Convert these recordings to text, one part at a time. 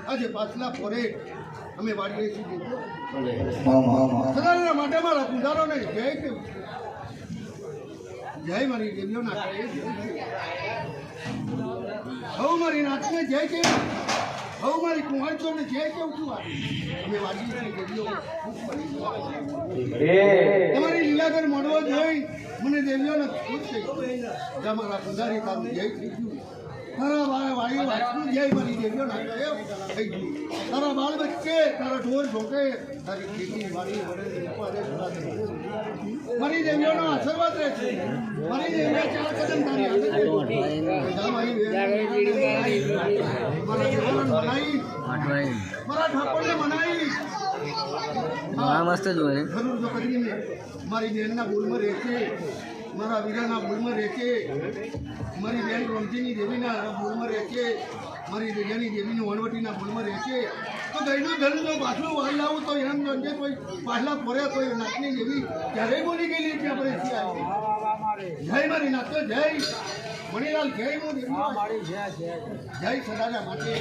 આજે પાછલા પોરે અમે વાડીએ છીએ સદાના માટે મારા પૂજારોને જય કેવું જય મારી દેવીઓના કહે હવ મારી નાથને જય કેવું હવ મારી કુંવારીઓને જય કેવું છું અમે વાડીએ છીએ દેવીઓ તમારી લીલાગર મળવો જોઈ મને દેવીઓને ખુશ થઈ મારા પૂજારી તારું જય થઈ ગયું તારા વાળી વાંચવું જય મારી દેવીઓ ના થઈ ગયું તારા બાળ બચ્ચે તારા ઢોર ઢોકે તારી ખેતી વાળી મારી દેવીઓનો આશીર્વાદ રહે છે મારી દેવીઓ ચાર કદમ તારી મારા ઠાકોરને મનાઈ મસ્ત જોઈ જરૂર જો કરીને મારી બેનના બોલમાં રહે છે મારા વીરાના બોલમાં રહે છે મારી બેન રમજીની દેવીના બોલમાં રહે છે મારી દરિયાની દેવીની વણવટીના બોલમાં રહે છે તો ગઈનું ધન જો પાછું વાળ લાવું તો એમ સમજે કોઈ પાછલા ફરે કોઈ નાચની દેવી ક્યારેય બોલી ગયેલી છે આપણે જય મારી નાચો જય મણીલાલ જય હું દેવી જય સદાના માટે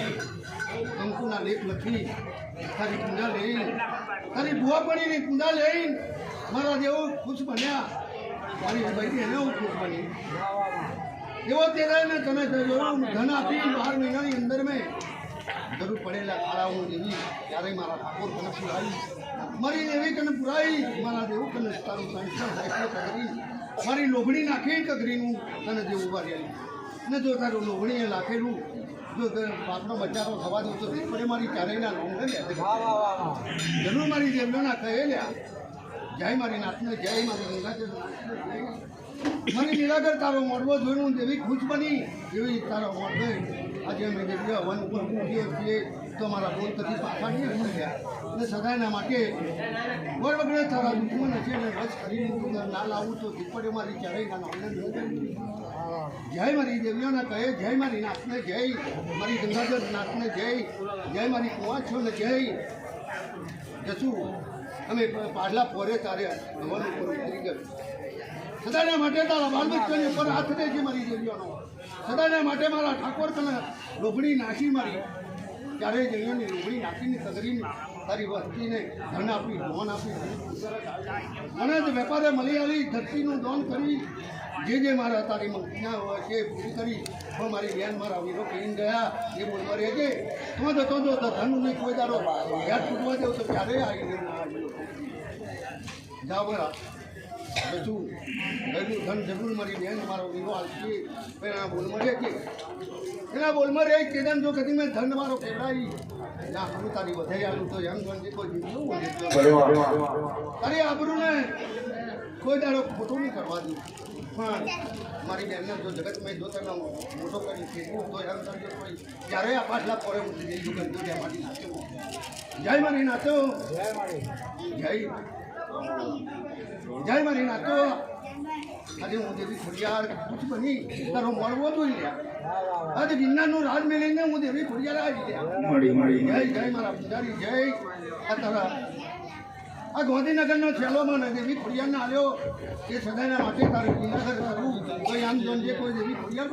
કંકુના લેખ લખી તારી પૂજા લઈ તારી ભુવા પડીની પૂજા લઈ મારા જેવો ખુશ બન્યા મારી ભાઈ એને હું ખુશ બની એવો તેરાને તને ધન આપી 12 મહિનાની અંદર મેં જરૂર પડેલા ખાડાઓ દેવી ત્યારે મારા ઠાકોર તને પુરાઈ મારી દેવી તને પુરાઈ મારા દેવું તને તારું સંસાર કરી મારી લોભણી નાખી કગરીનું તને જે ઉભા રહ્યા ને જો તારું લોભણીએ લાખેલું જો બાપનો બચારો થવા દઉં તો પડે મારી ચારેયના લોંગ લે જરૂર મારી દેવના કહે લ્યા જય મારી નાથને જય મારી ગંગા મારી નિરાગર તારો મળવો જોઈને હું દેવી ખુશ બની એવી તારો મળવો આજે અમે દેવી વન ઉપર પૂજ્યો છીએ તો મારા બોલ કદી પાછા નહીં ગયા અને સદાયના માટે વર વગેરે તારા દુશ્મન છે અને બસ કરીને ના લાવું તો દીપડે મારી ચારેયના નામને જય મારી દેવીઓના કહે જય મારી નાથને જય મારી ગંગાધર નાથને જય મારી કુંવા છો ને જય જશું અમે પાછલા પોરે તારે હવન ઉપર ઉતરી ગયું સદાના માટે તારા બાળ બચ્ચાની ઉપર હાથ દે છે મારી દેવીઓનો સદાના માટે મારા ઠાકોર તને લોભણી નાખી મારી ત્યારે જણીઓની લોભણી નાખીને કગરીને તારી વસ્તીને ધન આપી ધોન આપી મને જ વેપારે મળી આવી ધરતીનું દાન કરી જે મારા તારી મંગના હોય છે પૂરી કરી પણ મારી બેન મારા વીરો કહીને ગયા એ બોલવા રહે છે તો ધન નહીં કોઈ દારો યાદ પૂછવા દેવું તો ક્યારે આવી જાઓ બરા બધું ગયું ધન જરૂર મારી બેન મારો વીરો આવશે એના બોલમાં રહે છે એના બોલમાં રહે કેદાન જો કદી મેં ધન મારો કેવડાવી ના હું તારી વધારે આવું તો એમ ગણજે કોઈ જીવ્યું તારી આબરૂને કોઈ દાડો ખોટો નહીં કરવા દઉં પણ મારી બેનને જો જગતમાં જો તને મોટો કરી ફેરવું તો એમ કરજો કોઈ જ્યારે આ પાછલા પોરે હું જઈ ગયું ગંદુ જય મારી નાચો જય મારી નાચો જય મારી નાચો આજે હું દેવી ખોડિયાર ખુશ બની તારો મળવો જોઈ રહ્યા આજે ગિરનારનું રાજ મેળવીને હું દેવી ખોડિયાર આવી ગયા જય મારા પૂજારી જય આ તારા આ ગાંધીનગરનો છેલ્લોમાં દેવી ખોડિયારને આવ્યો એ સદાયના માટે તારું ગિરનાર કરવું કોઈ આમ જોનજે કોઈ દેવી ખોડિયાર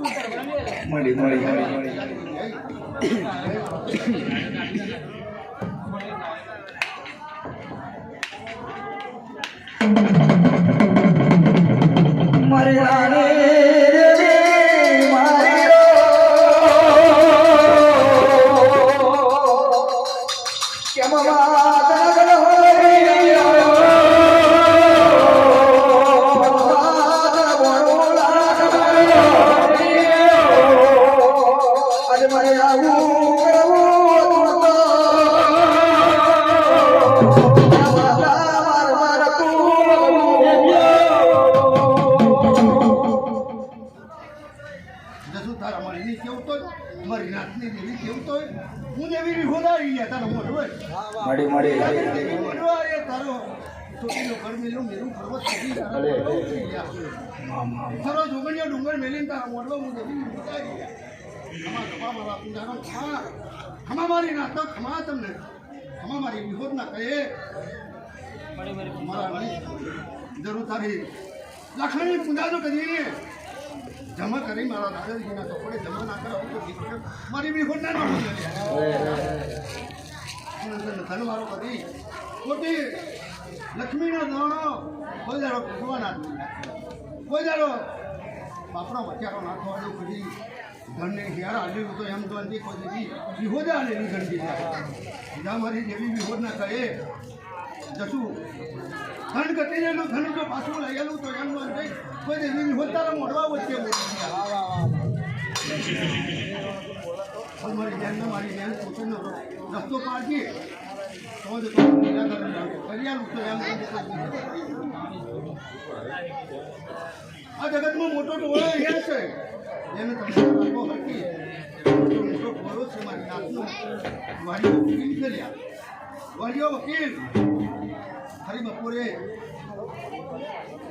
મારી જશું તારા મારી કેવું તો મારી નાતની દેવી કેવું તો હું દેવી વિહોદારી ગયા તારો મોઢો મોઢો એ તારો છોકરીનો ઘર મેલ્યું મેરું પર્વત કરી તારો જોગણીઓ ડુંગર મેલીને તારા મોઢો હું દેવી વિહોદારી ગયા ખમા મારા પૂજાનો ખમા મારી નાતો ખમા તમને ખમા મારી વિહોદ ના કહે મારા જરૂર તારી લખણી પૂજા તો કરીએ જમા કરી મારા દાદાજીના કપડે જમા ના કરાવું તો મારી વિહોદ ના ધન મારો કરી ખોટી લક્ષ્મીનો દાણો કોઈ દાડો ભગવાન કોઈ દાડો બાપડો વચારો નાખવાનો પછી ઘરને હિયાર આલેલું તો એમ તો અંતે કોઈ દેવી વિહોદ આલેલી ઘરથી જ્યાં મારી દેવી વિહોદ ના કહે જશું ધન ગતિ રહેલું ધન જો પાછું લઈલું તો એમ અંતે કોઈ દેવી વિહોદ તારા મોઢવા વચ્ચે મારી બેનને મારી બેન પોતાનો રસ્તો પાડજે તો જ કરિયાલું તો એમ આ જગતમાં મોટો ટોળો એ છે એને તમે રાખો હરકી મોટો ટોળો છે મારી નાતનો વાડીઓ વકીલ કર્યા વાડીઓ વકીલ ફરી બપોરે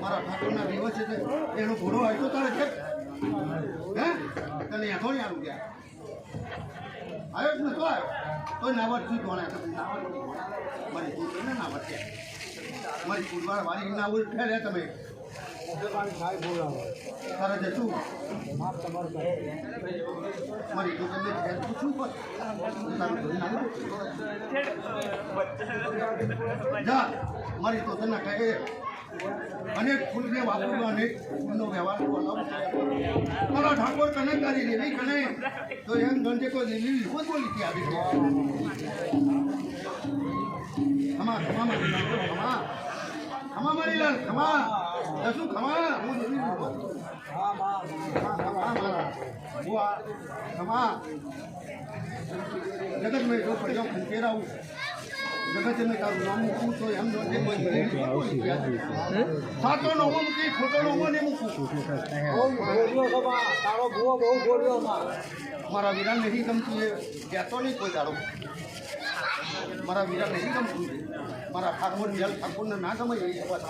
મારા ઠાકોરના દિવસ છે એનો ઘોડો આવ્યો તો તારે છે હે તને યાદો નહીં આવ્યું ગયા આવ્યો જ નતો આવ્યો તો નાવડથી ધોણ્યા તમે નાવડ મારી કુળને નાવડ છે મારી કુળવાર વાળી ના ઉલ ફેર્યા તમે તારે જશું મારી કુળને પૂછવું જા મારી તો તને કહે અનેક ફૂલને વાપરવા અનેક ફૂલનો વ્યવહાર મારા ઠાકોર કને કરી દેવી કને તો એમ ગણજે કોઈ દેવી વિહોદ બોલી હતી આવી ખમા ખમા મારી ખમા ખમા મારી લાલ ખમા જશું ખમા હું દેવી વિહોદ ખમા જગત મેં જો પડ્યો ખંચેરાવું જગત મેં તારું નામ મૂકું તો એમ સાચો નોમો મૂકી ખોટો નોમો નહીં મૂકું મારા વીરા નહીં ગમતું એ કહેતો નહીં કોઈ દાડો મારા વીરા નહીં ગમતું મારા ઠાકોર જલ ઠાકોરને ના ગમે એવી શપથ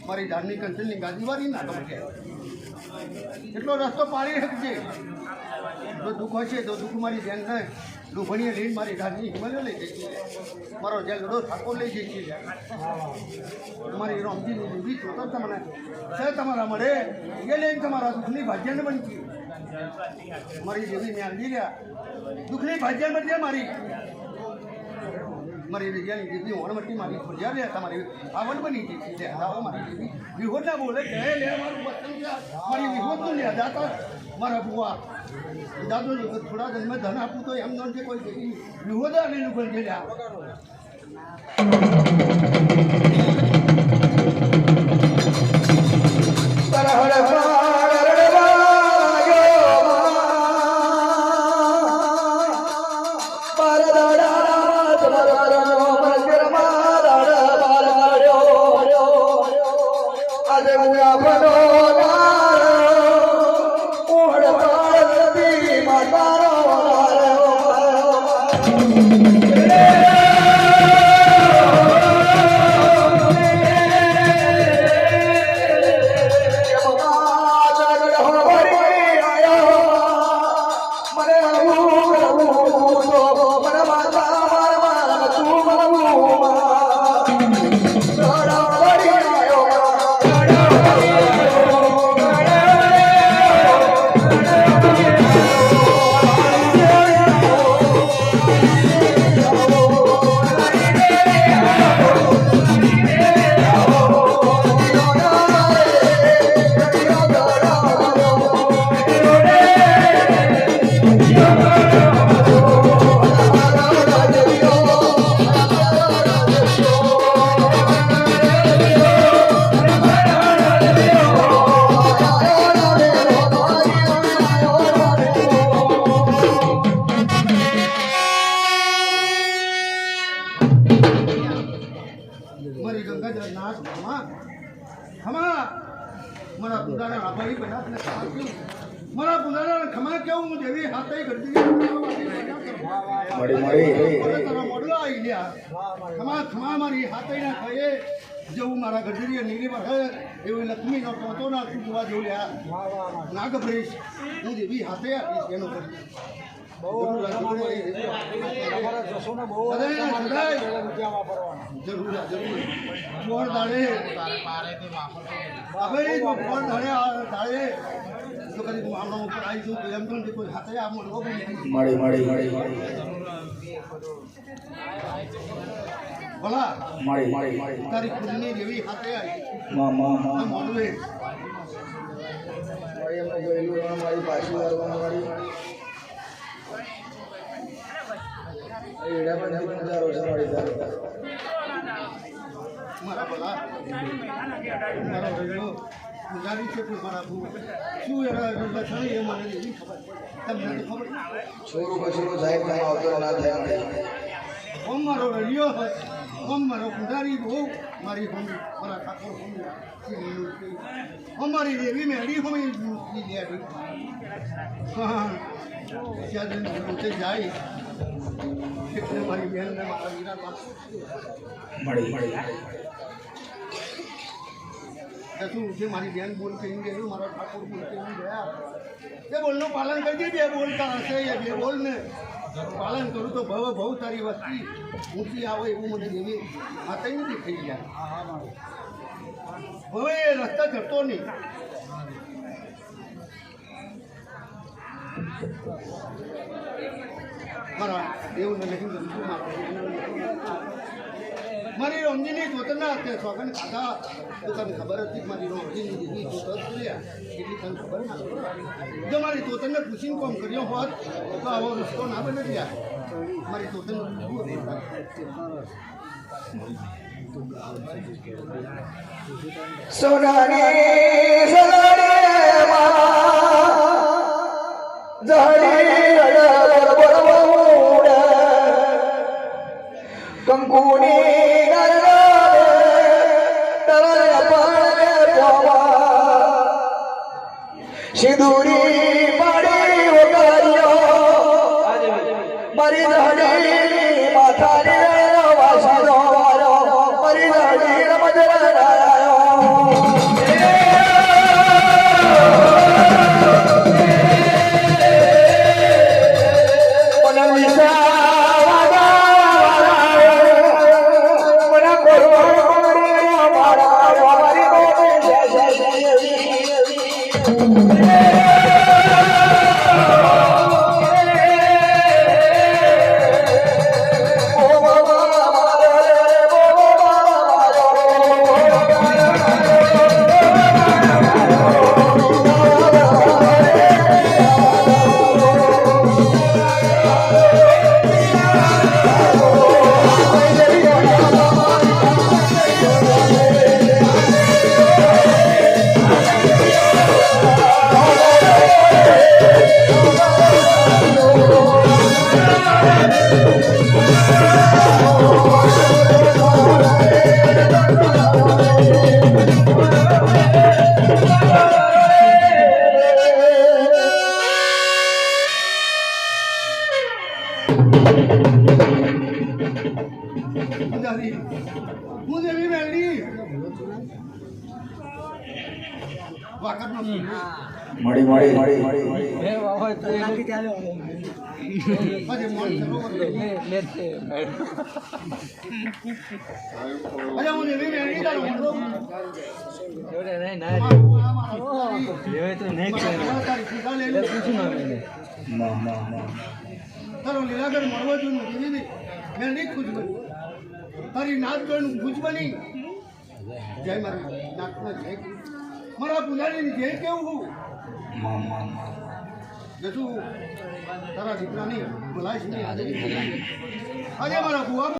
મારી ધાર્મિક કંચનની ગાદીવાળી ના ગમે એટલો રસ્તો પાડી શકજે જો દુઃખ હશે તો દુઃખ મારી બેન ને લુભણીએ લઈને મારી ધારની હિમાલય લઈ જઈ છે મારો જે લડો ઠાકોર લઈ જઈ છે મારી રમજીની દેવી સ્વતંત્ર મને છે તમારા મળે એ લઈને તમારા દુઃખની ભાજ્યને બનતી મારી દેવી મેં આંધી રહ્યા દુઃખની ભાજ્ય બનશે મારી મારી વિજયાની દેવી ઓણમટી મારી ખોજ્યા રહ્યા તમારી આવડ બની ગઈ છે આવો મારી દેવી વિહોદ ના બોલે કહે લે મારું વચન મારી વિહોદનું લે દાતા મારા બુઆ દાદો થોડા જન્મે ધન આપું તો એમ નોંધે કોઈ દેવી વિહોદ આલેલું પણ ગયા મારા પુંજાના આભારી બનાસને મારા પુંજાના તમારે કેવું હું જેવી હાથે કરતી મોડલો આવી ગયા ખમા મારી હાથે ના ખાઈએ જેવું મારા ગઢડીએ નીરી પર હે એવું લક્ષ્મીનો ટોટો ના તું જોવા જેવું લ્યા ના ગભરીશ હું જેવી હાથે આપીશ એનો જરૂર દાડે તો કદી મામલો ઉપર આવી છું એમ તો કોઈ હાથે આ મોડવો મળી ભલા તારી ખુદની જેવી હાથે આવી મોડવે મારી પાછી વાળી મારા ભલા મારો રહ્યો ગુજારી છે કોઈ મારા શું એના લક્ષણ એ મને એવી ખબર તમને તો ખબર છોરો કચરો સાહેબ આવતો ના થાય ઓમ મારો રહ્યો ઓમ મારો ગુજારી બહુ મારી હોમી મારા ઠાકોર હોમી અમારી દેવી મેળી હોમી હા ત્યાં જાય એટલે મારી બહેનને મારા વીરા મળી શું છે મારી બહેન બોલ કહીને ગયેલું મારા ઠાકોર બોલ કહીને ગયા એ બોલનું પાલન કરજે બે બોલતા હશે એ બે બોલને પાલન કરું તો બહુ તારી વસ્તી ઊંચી આવે એવું મને જેવી આ કંઈ નથી થઈ ગયા હવે એ રસ્તા ચડતો નહીં મારા એવું નહીં ગમતું મારી રમજીની ચોતરના અત્યારે સોગન ખાધા તો તને ખબર હતી મારી રમજીની દીદી ચોતર કર્યા એટલી તને ખબર ના જો મારી ચોતરને પૂછીને કોમ કર્યો હોત તો આવો રસ્તો ના બને ગયા મારી ચોતરને સિંદૂરી પાડી મારી ધડી માથાની વાસી મારી ધડી હું દેવી મેળવી વાકરનો મળી હું દેવી મેળવી તારો લીલાગઢ મળવો જોઈએ દેવી મેળવી ખુશ બની તારી નાચ જોઈને ખુશ બની જય મારા નાચના જય મારા પુજારીની જય કેવું હું જતું તારા દીકરાની ભલાઈ આજે મારા બુઆ